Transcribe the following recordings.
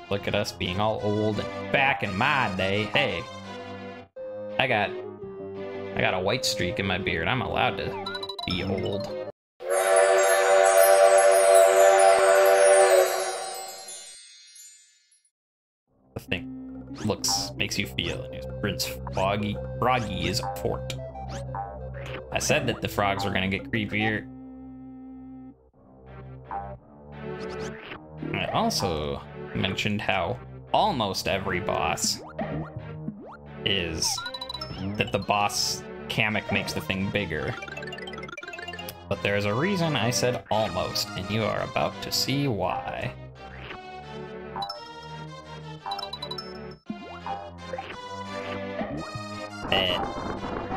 Look at us being all old. And back in my day, hey, I got a white streak in my beard. I'm allowed to be old. The thing makes you feel. Prince Froggy is a fort. I said that the frogs were gonna get creepier. I also mentioned how almost every boss is that the boss Kamek makes the thing bigger. But there's a reason I said almost, and you are about to see why.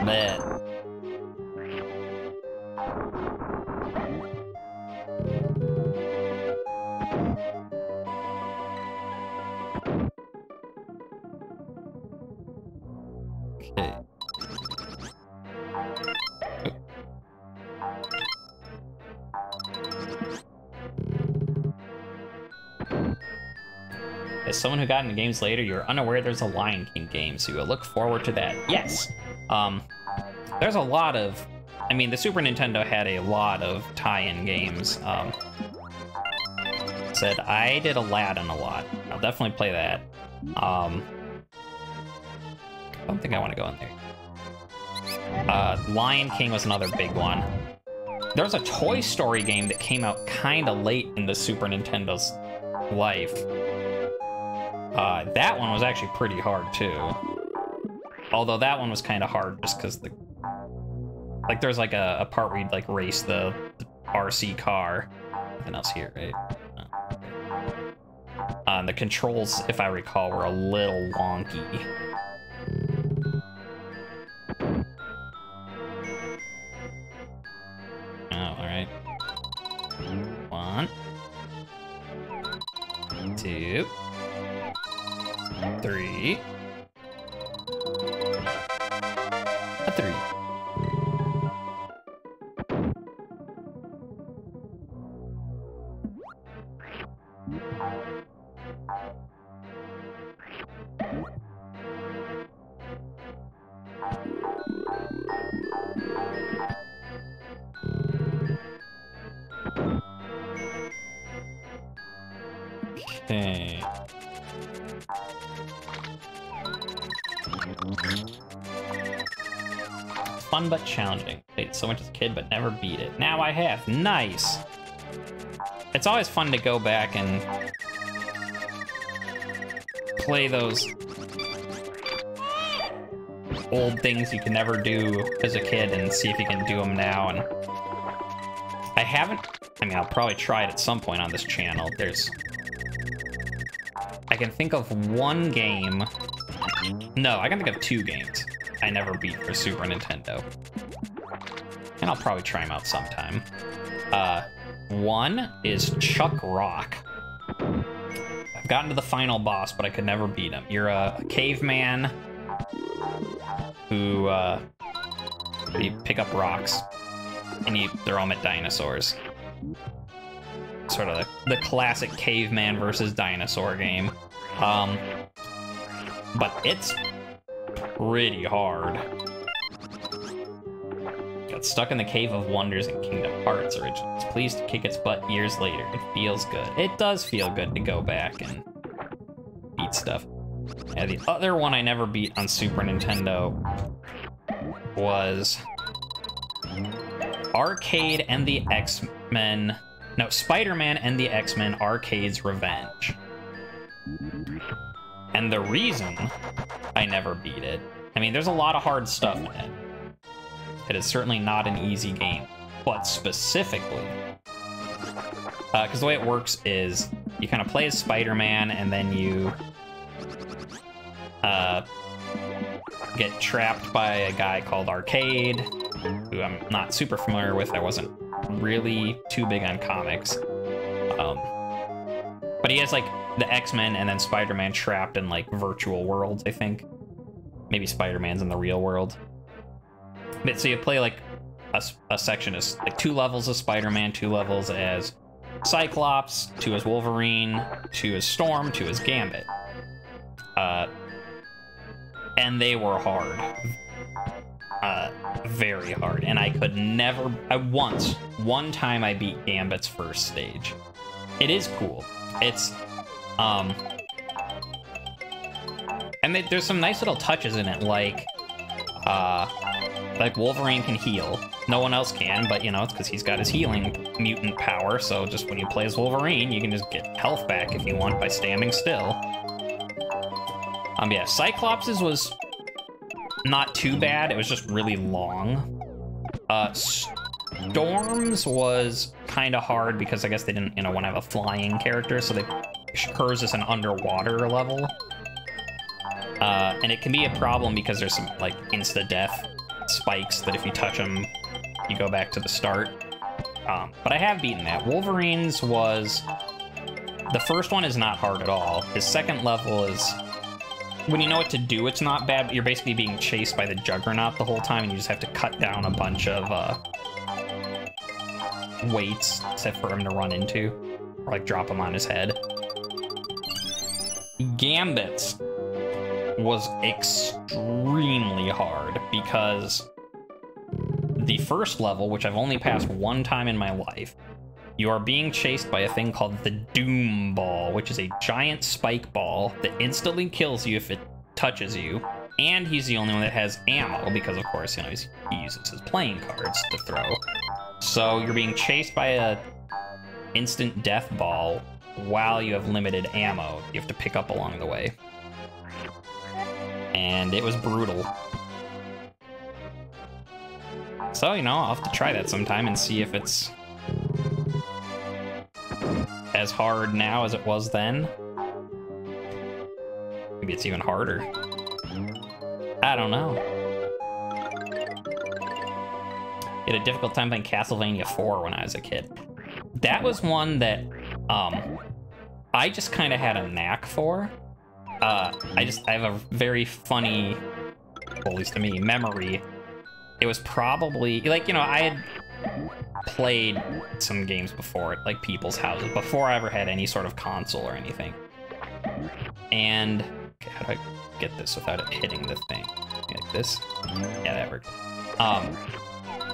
Bet. Okay. As someone who got into games later, you're unaware there's a Lion King game, so you'll look forward to that. Yes. There's a lot of... I mean, the Super Nintendo had a lot of tie-in games. Said I did Aladdin a lot. I'll definitely play that. I don't think I want to go in there. Lion King was another big one. There was a Toy Story game that came out kind of late in the Super Nintendo's life. That one was actually pretty hard too. Although that one was kind of hard just because there's like a part where you'd like race the RC car. Nothing else here, right? No. The controls, if I recall, were a little wonky. Oh, alright. 1, 2, 3. A 3. Okay. Fun but challenging. Played so much as a kid but never beat it. Now I have. Nice. It's always fun to go back and play those old things you can never do as a kid and see if you can do them now. And I haven't... I mean, I'll probably try it at some point on this channel. I can think of one game... No, I can think of 2 games I never beat for Super Nintendo. And I'll probably try them out sometime. One is Chuck Rock. I've gotten to the final boss, but I could never beat him. You're a caveman who you pick up rocks and you throw them at dinosaurs. Sort of the classic caveman versus dinosaur game. But it's pretty hard. Got stuck in the Cave of Wonders in Kingdom Hearts originally. It's pleased to kick its butt years later. It feels good. It does feel good to go back and beat stuff. Yeah, the other one I never beat on Super Nintendo was Arcade and the X-Men... No, Spider-Man and the X-Men Arcade's Revenge. And the reason I never beat it... I mean, there's a lot of hard stuff in it. It is certainly not an easy game. But specifically... because the way it works is you kind of play as Spider-Man and then you... get trapped by a guy called Arcade, who I'm not super familiar with. I wasn't really too big on comics. But he has like the X-Men and then Spider-Man trapped in like virtual worlds, I think. Maybe Spider-Man's in the real world. But so you play like a section is like 2 levels of Spider-Man, 2 levels as Cyclops, 2 as Wolverine, 2 as Storm, 2 as Gambit. And they were hard. Very hard. And I could never... one time I beat Gambit's first stage. It is cool. It's... And there's some nice little touches in it, like Wolverine can heal. No one else can, but, you know, it's because he's got his healing mutant power, so just when you play as Wolverine, you can just get health back if you want by standing still. Yeah, Cyclops's was not too bad. It was just really long. Storm's was kind of hard because I guess they didn't, you know, want to have a flying character, so hers is an underwater level. And it can be a problem because there's some, like, insta-death spikes that if you touch them, you go back to the start. But I have beaten that. Wolverine's was... The first one is not hard at all. His second level is... When you know what to do, it's not bad, but you're basically being chased by the Juggernaut the whole time, and you just have to cut down a bunch of, weights, except for him to run into. Or, like, drop him on his head. Gambit's was extremely hard because the first level, which I've only passed one time in my life, you are being chased by a thing called the Doom Ball, which is a giant spike ball that instantly kills you if it touches you, and he's the only one that has ammo because, of course, you know, he uses his playing cards to throw. So you're being chased by a instant death ball while you have limited ammo you have to pick up along the way. And it was brutal. So, you know, I'll have to try that sometime and see if it's as hard now as it was then. Maybe it's even harder. I don't know. I had a difficult time playing Castlevania 4 when I was a kid. That was one that I just kind of had a knack for. I have a very funny, well, at least to me, memory. It was probably, like, you know, I had played some games before at, like, people's houses, before I ever had any sort of console or anything. And, okay, how do I get this without it hitting the thing? Like this? Yeah, that worked.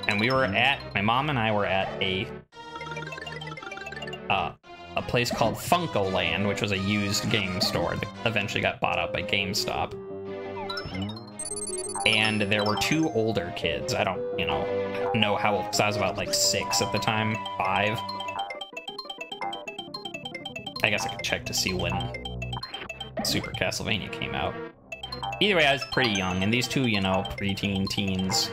And we were at, my mom and I were at a place called Funko Land, which was a used game store that eventually got bought out by GameStop. And there were 2 older kids. I don't, you know how old, because I was about like 6 at the time, 5. I guess I could check to see when Super Castlevania came out. Either way, I was pretty young, and these 2, you know, preteen teens,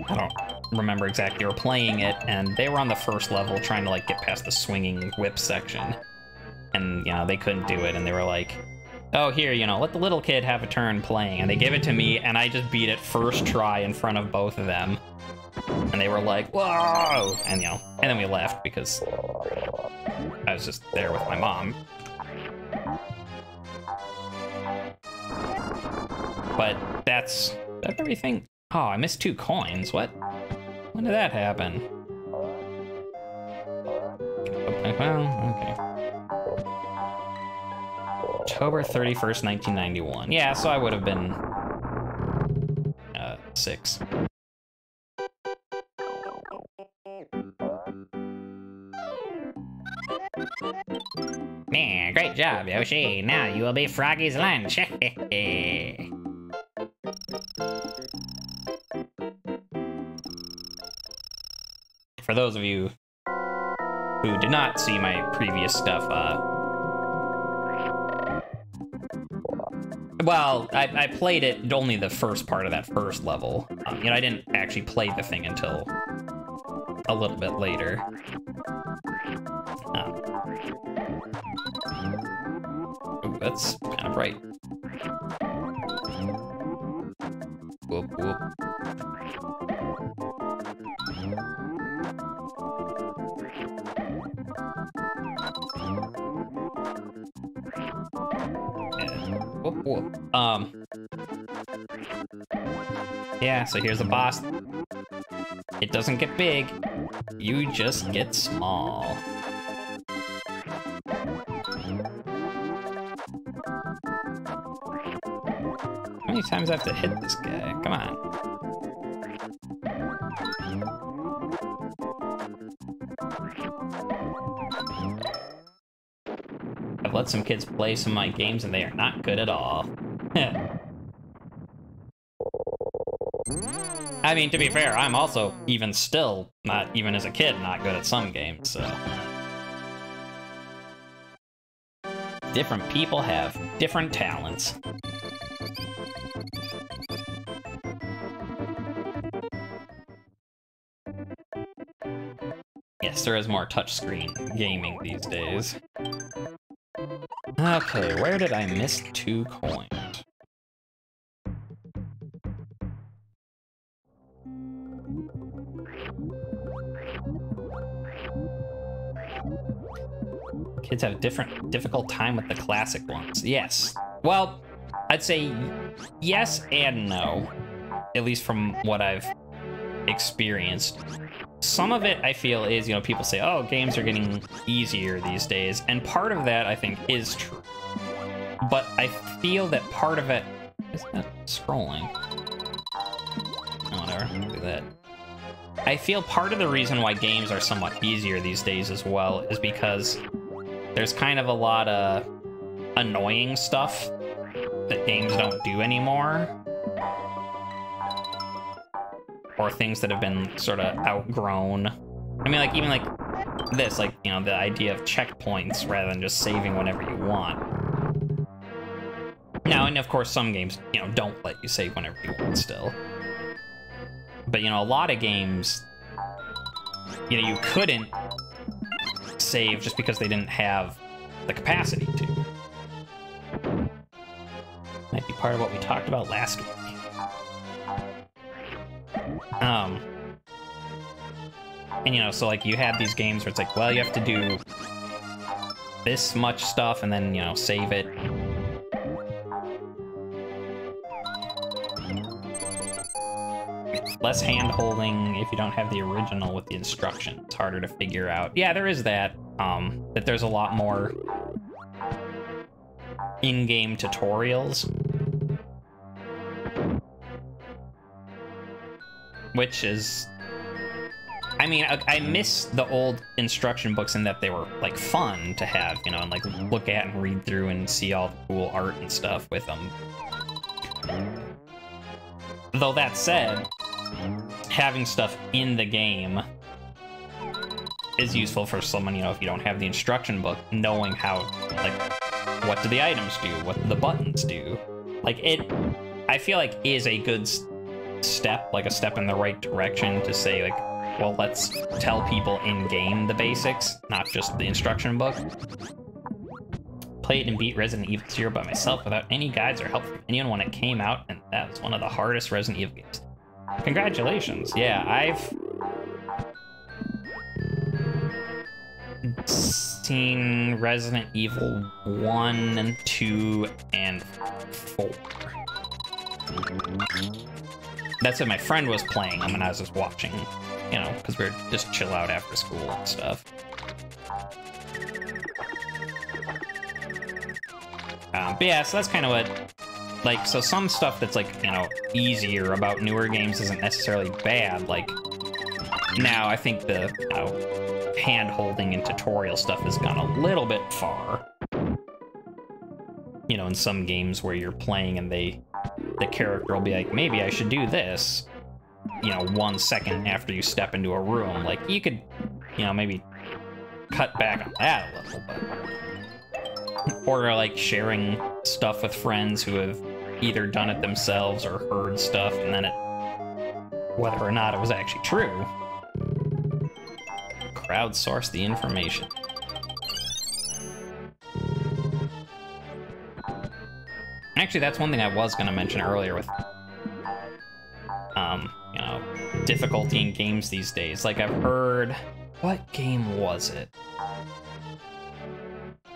I don't remember exactly, they were playing it, and they were on the first level trying to, like, get past the swinging whip section. And, you know, they couldn't do it, and they were like, oh, here, you know, let the little kid have a turn playing. And they gave it to me, and I just beat it first try in front of both of them. And they were like, whoa! And, you know, and then we left because I was just there with my mom. But that's everything. Oh, I missed 2 coins. What? When did that happen? Well, okay. October 31st, 1991. Yeah, so I would have been 6. Man, great job, Yoshi. Now you will be Froggy's lunch. For those of you who did not see my previous stuff, well, I played it only the first part of that first level. You know, I didn't actually play the thing until a little bit later. Ooh, that's kind of bright. Whoop, whoop. Whoop, whoop. Yeah, so here's the boss. It doesn't get big, you just get small. How many times do I have to hit this guy? Come on. I've let some kids play some of my games and they are not good at all. I mean, to be fair, I'm also even still, not even as a kid, not good at some games, so. Different people have different talents. Yes, there is more touchscreen gaming these days. Okay, where did I miss 2 coins? Kids have a difficult time with the classic ones. Yes. Well, I'd say yes and no. At least from what I've experienced. Some of it, I feel, is, you know, people say, oh, games are getting easier these days. And part of that, I think, is true. But I feel that part of it... Is that scrolling? Oh, whatever. Do that. I feel part of the reason why games are somewhat easier these days as well is because there's kind of a lot of annoying stuff that games don't do anymore. Or things that have been sort of outgrown. I mean, like, even like this, like, you know, the idea of checkpoints rather than just saving whenever you want. Now, and of course, some games, you know, don't let you save whenever you want still. But, you know, a lot of games, you know, you couldn't save just because they didn't have the capacity to. Might be part of what we talked about last week. And, you know, so, like, you had these games where it's like, well, you have to do this much stuff and then, you know, save it. Less hand-holding if you don't have the original with the instructions. It's harder to figure out. Yeah, there is that. That there's a lot more in-game tutorials. Which is... I mean, I miss the old instruction books in that they were, like, fun to have, you know, and, like, look at and read through and see all the cool art and stuff with them. Though that said, having stuff in the game is useful for someone, you know, if you don't have the instruction book, knowing how, like, what do the items do? What do the buttons do? Like, it, I feel like, is a good step, like a step in the right direction to say, like, well, let's tell people in-game the basics, not just the instruction book. Played and beat Resident Evil 0 by myself without any guides or help from anyone when it came out, and that was one of the hardest Resident Evil games. Congratulations. Yeah, I've seen Resident Evil 1 and 2 and 4. That's what my friend was playing them and I was just watching, you know, because we were just chill out after school and stuff. But yeah, so that's kind of what, like, so some stuff that's, like, you know, easier about newer games isn't necessarily bad. Like, now I think the, you know, hand-holding and tutorial stuff has gone a little bit far. You know, in some games where you're playing and the character will be like, maybe I should do this, you know, 1 second after you step into a room. Like, you could, you know, maybe cut back on that a little, but... Or, like, sharing stuff with friends who have either done it themselves or heard stuff, and then it... whether or not it was actually true. Crowdsource the information. Actually, that's one thing I was going to mention earlier with, you know, difficulty in games these days. Like, I've heard... What game was it?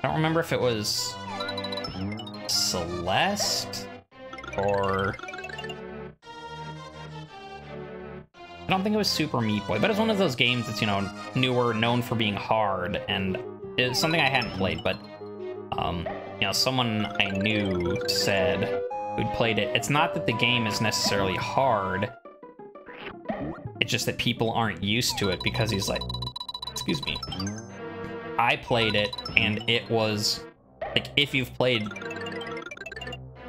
I don't remember if it was Celeste or... I don't think it was Super Meat Boy, but it's one of those games that's, you know, newer, known for being hard, and it's something I hadn't played, but, you know, someone I knew said who'd played it. It's not that the game is necessarily hard. It's just that people aren't used to it because he's like, excuse me. I played it and it was like, if you've played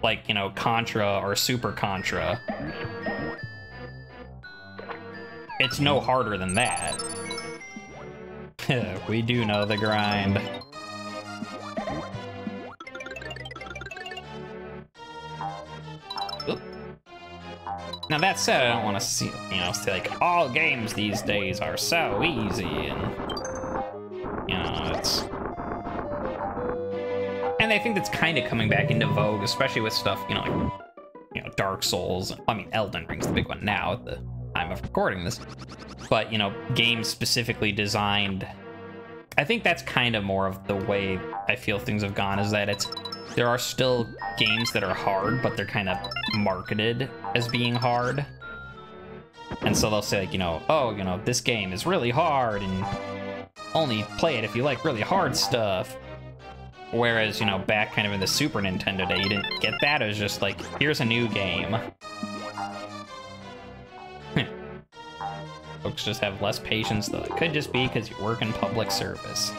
like, you know, Contra or Super Contra, it's no harder than that. We do know the grind. Oop. Now that said, I don't want to see, you know, say like all games these days are so easy, and you know, it's. And I think that's kind of coming back into vogue, especially with stuff, you know, like, you know, Dark Souls. I mean, Elden Ring's the big one now at the time of recording this. But, you know, games specifically designed. I think that's kind of more of the way I feel things have gone, is that there are still games that are hard, but they're kind of marketed as being hard. And so they'll say, like, you know, oh, you know, this game is really hard and only play it if you like really hard stuff. Whereas, you know, back kind of in the Super Nintendo day, you didn't get that. It was just like, here's a new game. Folks just have less patience, though. It could just be because you work in public service.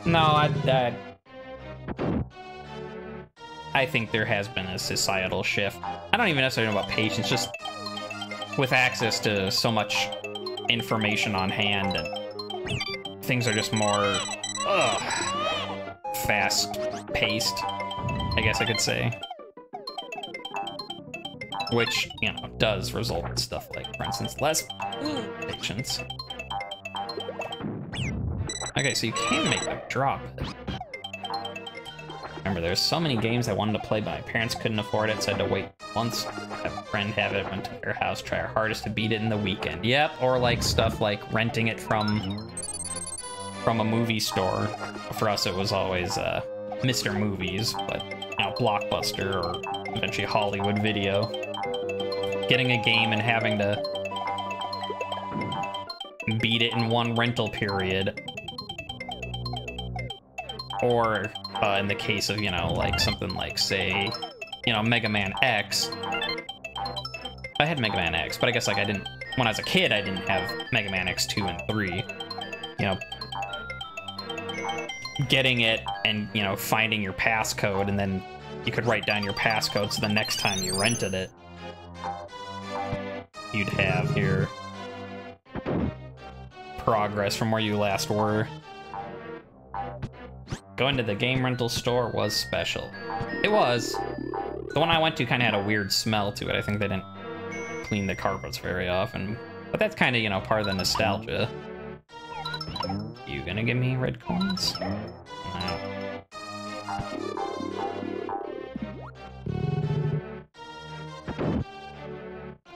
No, I think there has been a societal shift. I don't even necessarily know about patience, just with access to so much information on hand, and things are just more fast-paced, I guess I could say. Which, you know, does result in stuff like, for instance, less patience. Okay, so you can make them drop it. Remember, there's so many games I wanted to play, but my parents couldn't afford it, so I had to wait once, have a friend have it, went to their house, try our hardest to beat it in the weekend. Yep, or like stuff like renting it from a movie store. For us, it was always Mr. Movies, but, you know, Blockbuster or eventually Hollywood Video. Getting a game and having to beat it in one rental period. Or in the case of, you know, like something like, say, you know, Mega Man X. I had Mega Man X, but I guess like I didn't, when I was a kid, I didn't have Mega Man X 2 and 3. You know, getting it and, you know, finding your passcode, and then you could write down your passcode so the next time you rented it, you'd have your progress from where you last were. Going to the game rental store was special. It was. The one I went to kind of had a weird smell to it. I think they didn't clean the carpets very often. But that's kind of, you know, part of the nostalgia. You gonna give me red coins? No.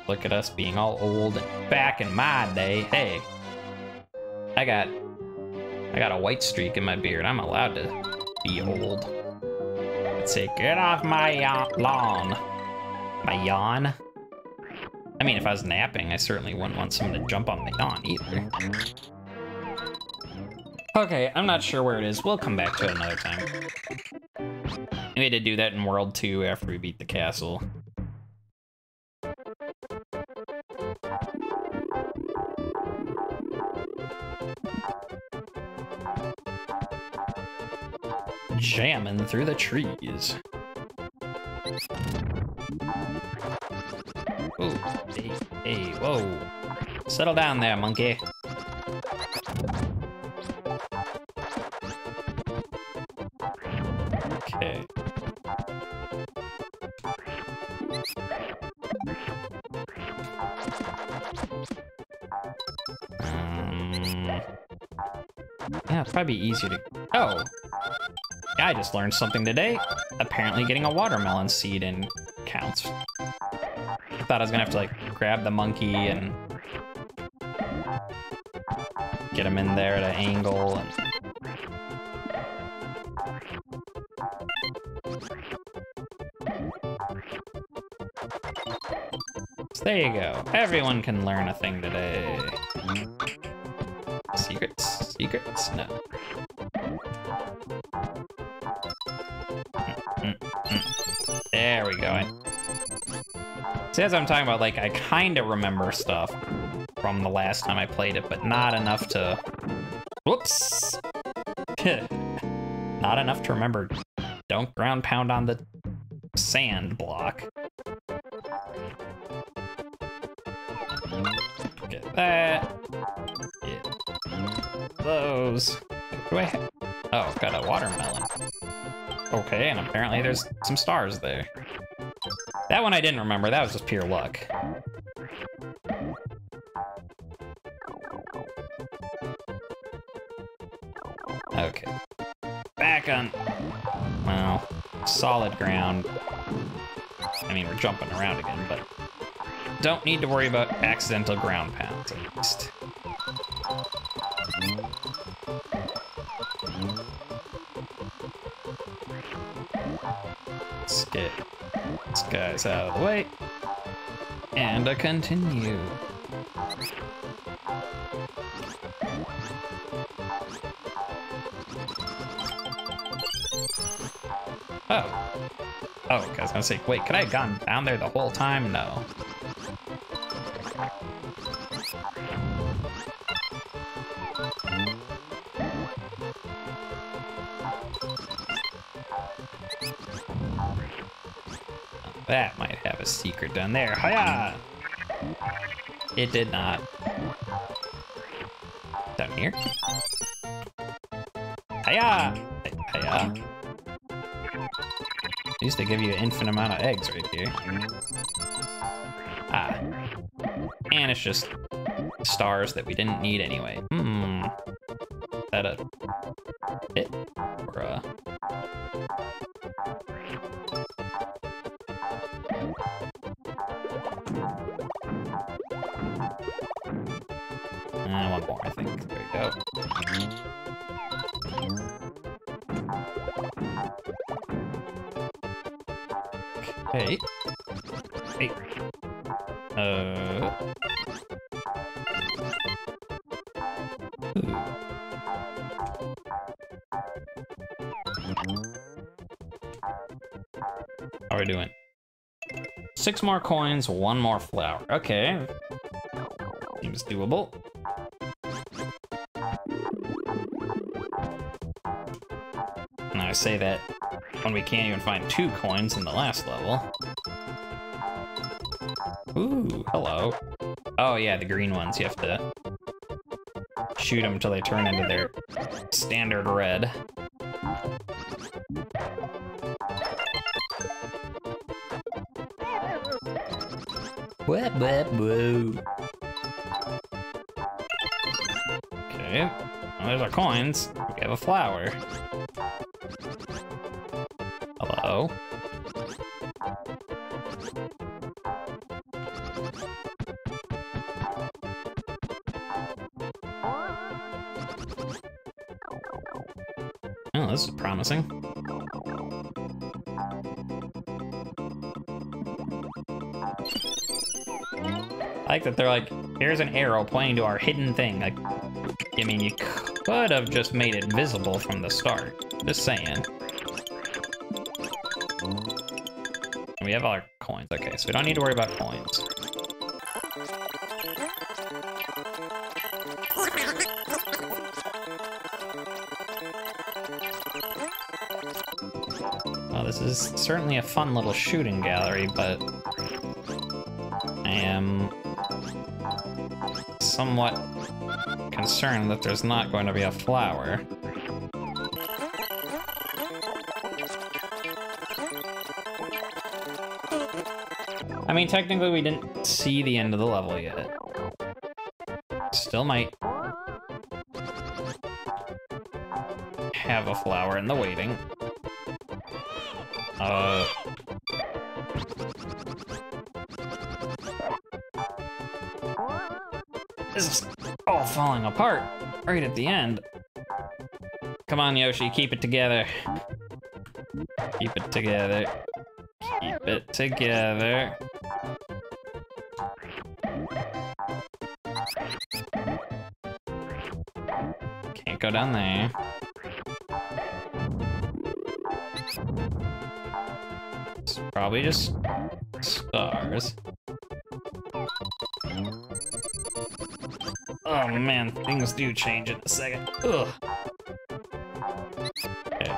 Look at us being all old. And back in my day, hey, I got a white streak in my beard. I'm allowed to be old. Let's say, get off my lawn. My yawn? I mean, if I was napping, I certainly wouldn't want someone to jump on my yawn either. Okay, I'm not sure where it is. We'll come back to it another time. We had to do that in World 2 after we beat the castle. Jamming through the trees. Ooh, hey, whoa. Settle down there, monkey. Okay. Yeah, it'd probably be easier to... Oh! I just learned something today. Apparently getting a watermelon seed in counts. I thought I was gonna have to, like, grab the monkey and get him in there at an angle and... So there you go. Everyone can learn a thing today. Secrets? Secrets? No. There we go. See, as I'm talking about, like, I kind of remember stuff from the last time I played it, but not enough to... Whoops! Not enough to remember. Don't ground pound on the sand block. Get that. Get those. What do I have? Oh, got a watermelon. Okay, and apparently there's some stars there. That one I didn't remember. That was just pure luck. Okay. Back on, well, solid ground. I mean, we're jumping around again, but don't need to worry about accidental ground pounds, at least. Let's get these guys out of the way. And a continue. Oh. Oh, okay, I was gonna say, wait, could I have gone down there the whole time? No. That might have a secret down there. Hiya! It did not. Down here? Hiya! Hiya! Used to give you an infinite amount of eggs right here. Ah. And it's just stars that we didn't need anyway. Hmm. Is that a hit? Or a... one more, I think. There you go. Okay. Hey. Ooh. How are we doing? 6 more coins, 1 more flower. Okay. Seems doable. And I say that when we can't even find 2 coins in the last level. Ooh, hello. Oh yeah, the green ones, you have to shoot them until they turn into their standard red. What? Whoa. Okay, well, there's our coins. We have a flower. Hello. Oh, this is promising. I like that they're like, here's an arrow pointing to our hidden thing. Like, I mean, you could have just made it visible from the start. Just saying. We have all our coins. Okay, so we don't need to worry about coins. Well, this is certainly a fun little shooting gallery, but I am somewhat concerned that there's not going to be a flower. I mean, technically we didn't see the end of the level yet. Still might have a flower in the waiting. This is all falling apart right at the end. Come on, Yoshi, keep it together. Keep it together. Keep it together. Can't go down there. It's probably just stars. Oh man, things do change in a second. Ugh. Okay.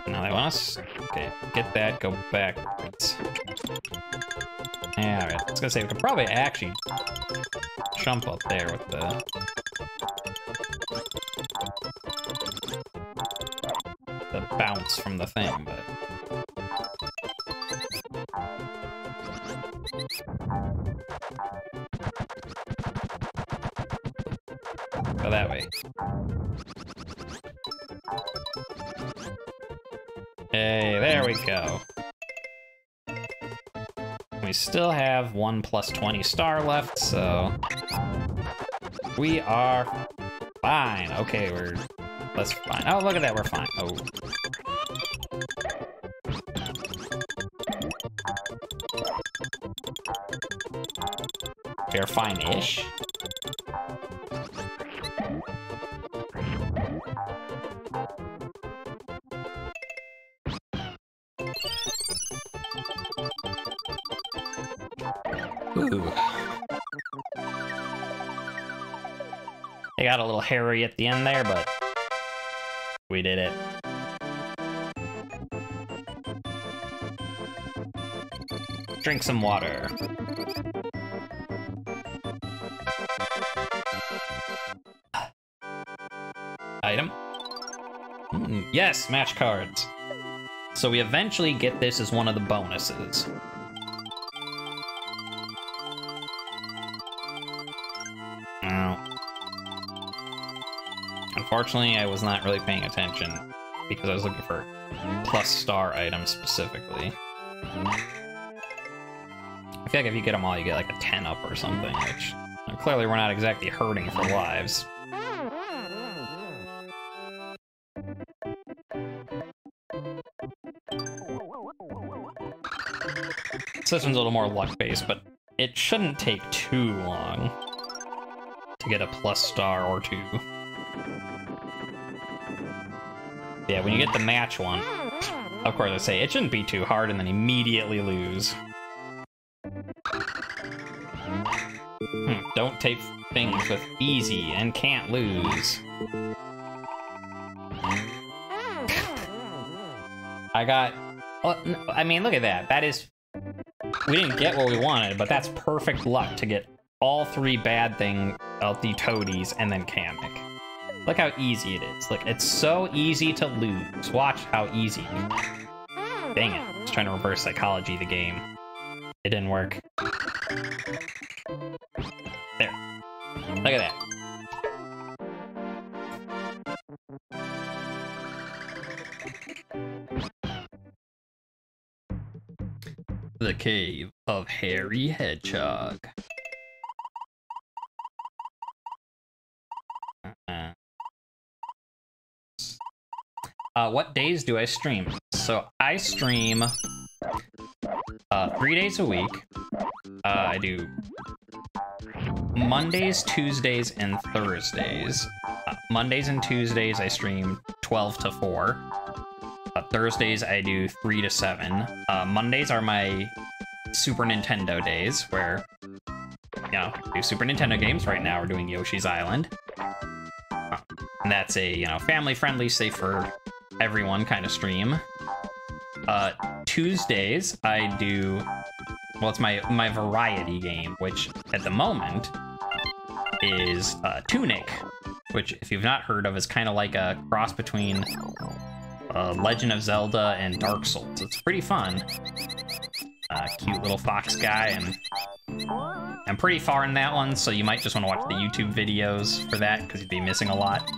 Now they want us. Okay, get that, go backwards. Alright, I was gonna say we could probably actually jump up there with the bounce from the thing, but go that way. Hey, there we go. We still have 1 plus 20 star left, so we are fine. Okay, that's fine. Oh, look at that, we're fine. Oh. We're fine-ish. Ooh. It got a little hairy at the end there, but we did it. Drink some water. Item. Yes, match cards. So we eventually get this as one of the bonuses. Unfortunately, I was not really paying attention because I was looking for plus star items specifically. I feel like if you get them all, you get like a 10 up or something, which clearly we're not exactly hurting for lives. This one's a little more luck-based, but it shouldn't take too long to get a plus star or two. Yeah, when you get the match one, of course I say it shouldn't be too hard and then immediately lose. Don't take things with easy and can't lose. I mean, look at that. That is... We didn't get what we wanted, but that's perfect luck to get all 3 bad things of the toadies and then Kamek. Look how easy it is. Look, it's so easy to lose. Watch how easy. Dang it. I was trying to reverse psychology the game. It didn't work. There. Look at that. The Cave of Hairy Hedgehog. What days do I stream? So I stream 3 days a week. I do Mondays, Tuesdays, and Thursdays. Mondays and Tuesdays I stream 12 to 4. Thursdays I do 3 to 7. Mondays are my Super Nintendo days, where, you know, do Super Nintendo games. Right now we're doing Yoshi's Island. And that's a, you know, family-friendly, safe for everyone kind of stream. Tuesdays I do, well, it's my variety game, which at the moment is Tunic, which if you've not heard of is kind of like a cross between Legend of Zelda and Dark Souls. It's pretty fun. Cute little fox guy, and I'm pretty far in that one, so you might just want to watch the YouTube videos for that because you'd be missing a lot.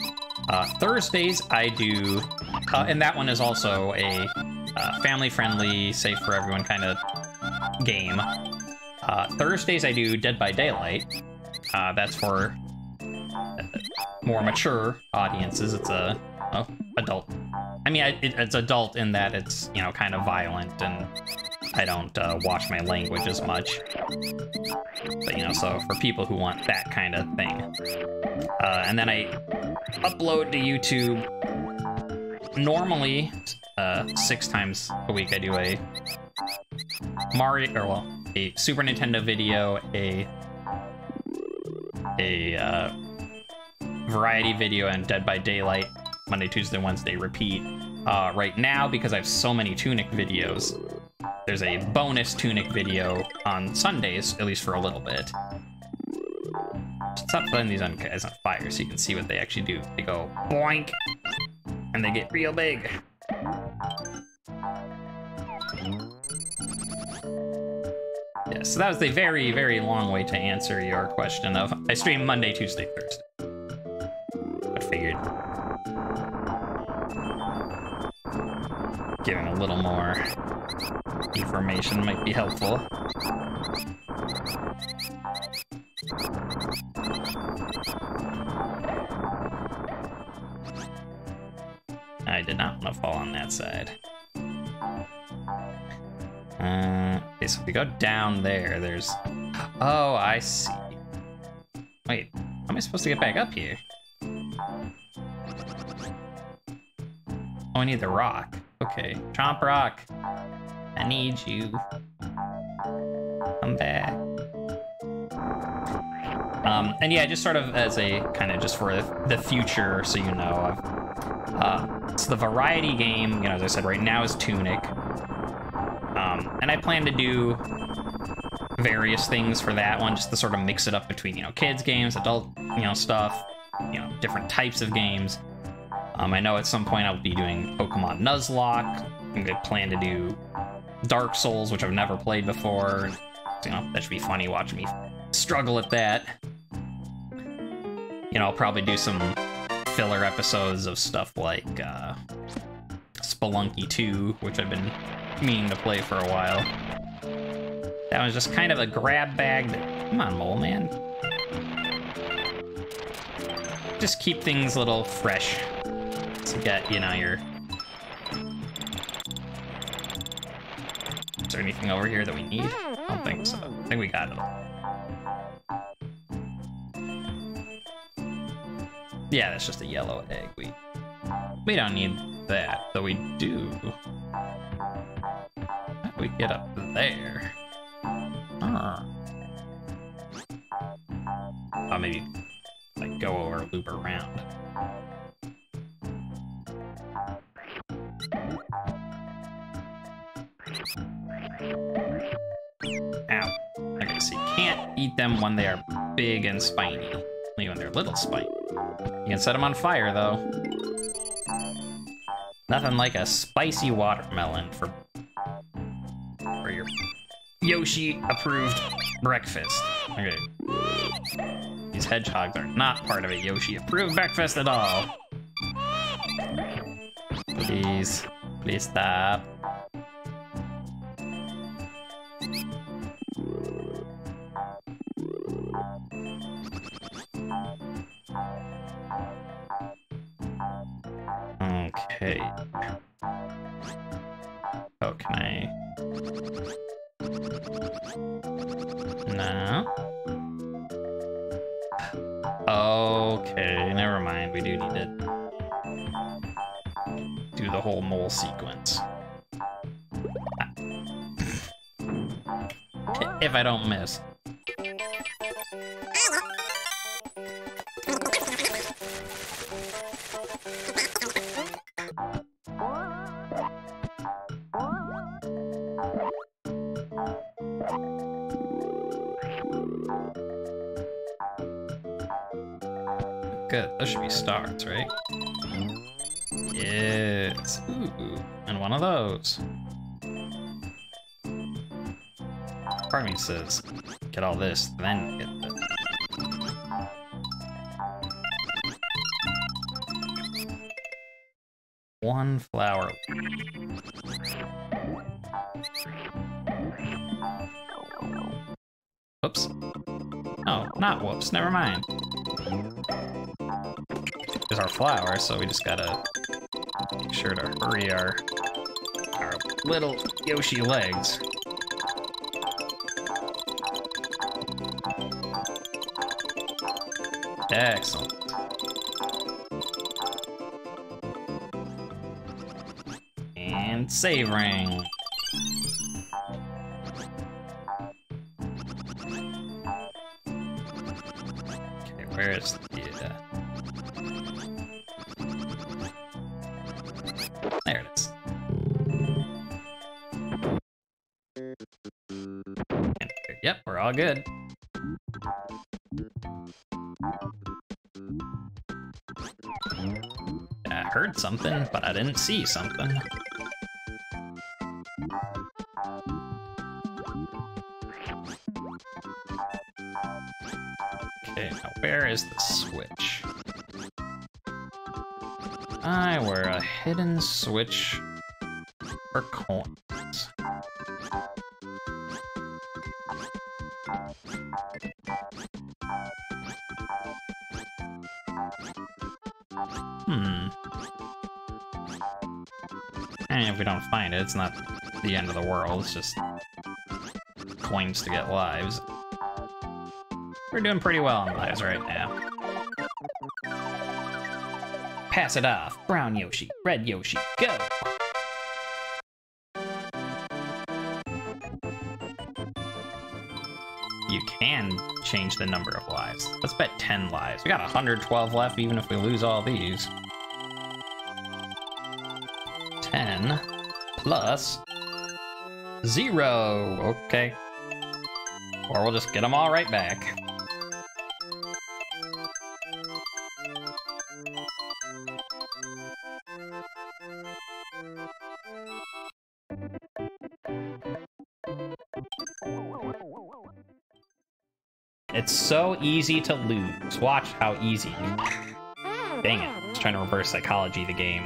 Thursdays I do, and that one is also a family-friendly, safe for everyone kind of game. Thursdays I do Dead by Daylight. That's for more mature audiences. It's a adult. I mean, it's adult in that it's, you know, kind of violent, and I don't watch my language as much. But, you know, so for people who want that kind of thing. And then I upload to YouTube normally 6 times a week. I do a Mario, or well, a Super Nintendo video, a variety video, and Dead by Daylight, Monday, Tuesday, Wednesday, repeat. Right now, because I have so many Tunic videos, there's a bonus Tunic video on Sundays, at least for a little bit. Stop putting these guys on fire so you can see what they actually do. They go boink, and they get real big. Yeah, so that was a very, very long way to answer your question of, I stream Monday, Tuesday, Thursday. I figured giving a little more information might be helpful. I did not want to fall on that side. Okay, so if we go down there, there's... Oh, I see. Wait, how am I supposed to get back up here? Oh, I need the rock. Okay, Chomp Rock. I need you. Come back. And yeah, just sort of as a kind of just for the future, so you know, it's the variety game, you know, as I said, right now is Tunic. And I plan to do various things for that one, just to sort of mix it up between, you know, kids games, adult, you know, stuff, you know, different types of games. I know at some point I'll be doing Pokemon Nuzlocke. I plan to do Dark Souls, which I've never played before. You know, that should be funny watching me struggle at that. You know, I'll probably do some filler episodes of stuff like Spelunky 2, which I've been meaning to play for a while. That was just kind of a grab bag that... Come on, Mole Man. Just keep things a little fresh. To get, you know, your... Is there anything over here that we need? I don't think so. I think we got it all. Yeah, that's just a yellow egg. We don't need that, though we do. How do we get up there? Huh. Oh, maybe like go over, loop around. Ow. Okay, so you can't eat them when they are big and spiny. Only when they're little spiny. You can set them on fire, though. Nothing like a spicy watermelon for your Yoshi-approved breakfast. Okay. These hedgehogs are not part of a Yoshi-approved breakfast at all. Please. Please stop. Okay. Oh, can I? No. Okay, never mind. We do need to do the whole mole sequence. If I don't miss. Good, those should be stars, right? Yes. Ooh, and one of those. Part of me says, get all this, then get the... One flower. Whoops. Oh, not whoops, never mind. There's our flower, so we just gotta make sure to hurry our little Yoshi legs. Excellent. And save ring. Where's... Yeah. There it is. Yep, we're all good. I heard something, but I didn't see something. Okay, now where is the switch? We're a hidden switch for coins. I mean, if we don't find it, it's not the end of the world. It's just coins to get lives. We're doing pretty well on lives right now. Pass it off. Brown Yoshi, red Yoshi, go! You can change the number of lives. Let's bet 10 lives. We got 112 left even if we lose all these. 10 plus 0. Okay. Or we'll just get them all right back. It's so easy to lose. Watch how easy. Dang it. I was trying to reverse psychology the game.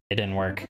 It didn't work.